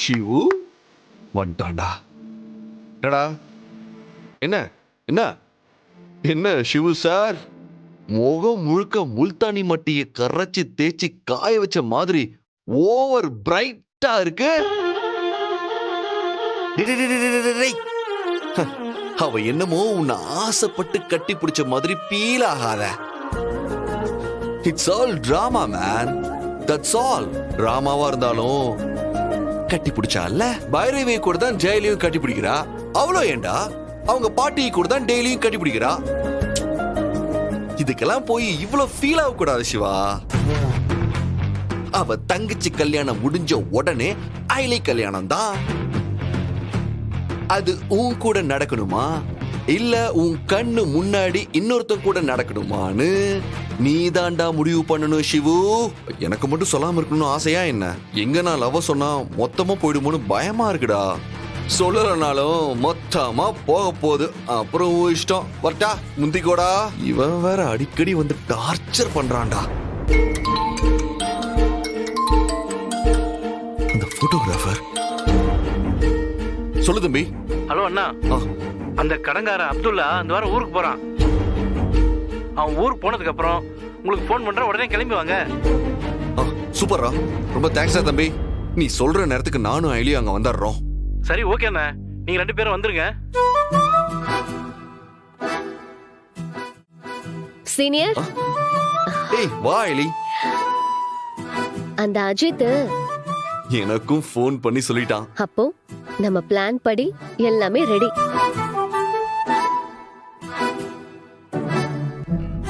ஷிவு வந்துட்டான்டா. என்னடா என்ன என்ன என்ன சிவு சார், முகம் முழுக்க முல்தானி மட்டியை கரைச்சி தேய்ச்சி காய வச்ச மாதிரி ஓவர் பிரைட்டா இருக்கு. அவ என்னமோ உன்னை ஆசைப்பட்டு கட்டி பிடிச்ச மாதிரி ஃபீல் ஆகாத. It's all drama man, that's all. டிராமாவா இருந்தாலும் கட்டி பிடிச்சால பைரவி கூட தான் ஜெயிலையும் கட்டி பிடிக்கிறா. அவ்வளோ ஏண்டா அவங்க பாட்டி கூட தான் டெய்லியும் கட்டி பிடிக்கிறா. இதுக்கெல்லாம் போய் இவ்வளவு ஃபீல் ஆக கூடாது சிவா. அவ தங்கச்சி கல்யாணம் முடிஞ்ச உடனே ஐலி கல்யாணம் தான். அது உன் கூட நடக்கணுமா இல்ல உன் கண்ணு முன்னாடி இன்னொருத்தன் கூட நடக்கணுமான்னு நீ தாண்டா முடிவு பண்ணணும் சிவு. எனக்கு மட்டும் சொல்லாம இருக்கணும்னு ஆசையா என்ன? எங்க நான் லவ் சொன்னா மொத்தமா போயிடுமோன்னு பயமா இருக்குடா. சொல்லலனாலும் மொத்தமா போக போகுது. அப்புறம் இஷ்டம். வரட்டா முந்திக்கோடா. இவன் வேற அடிக்கடி வந்து டார்ச்சர் பண்றான்டா. அந்த போட்டோகிராஃபர். சொல்லு தம்பி. ஹலோ அண்ணா, அந்த கடங்கார அப்துல்லா இந்த வாரம் ஊருக்கு போறான். அவன் ஊருக்கு போனதுக்கு அப்புறம் உங்களுக்கு ஃபோன் பண்ற, உடனே கிளம்பி வாங்க. சூப்பரா, ரொம்ப தேங்க்ஸா தம்பி. நீ சொல்ற நேரத்துக்கு நானும் ஐலியும் அங்க வந்துடுறோம். சரி ஓகே அண்ணா, நீங்க 2 பேரும் வந்துருங்க. சீனியர், ஏய் வா ஐலி. அந்த அஜித் எனக்கும் ஃபோன் பண்ணி சொல்லிட்டான். அப்போ நம்ம பிளான் படி எல்லாமே ரெடி.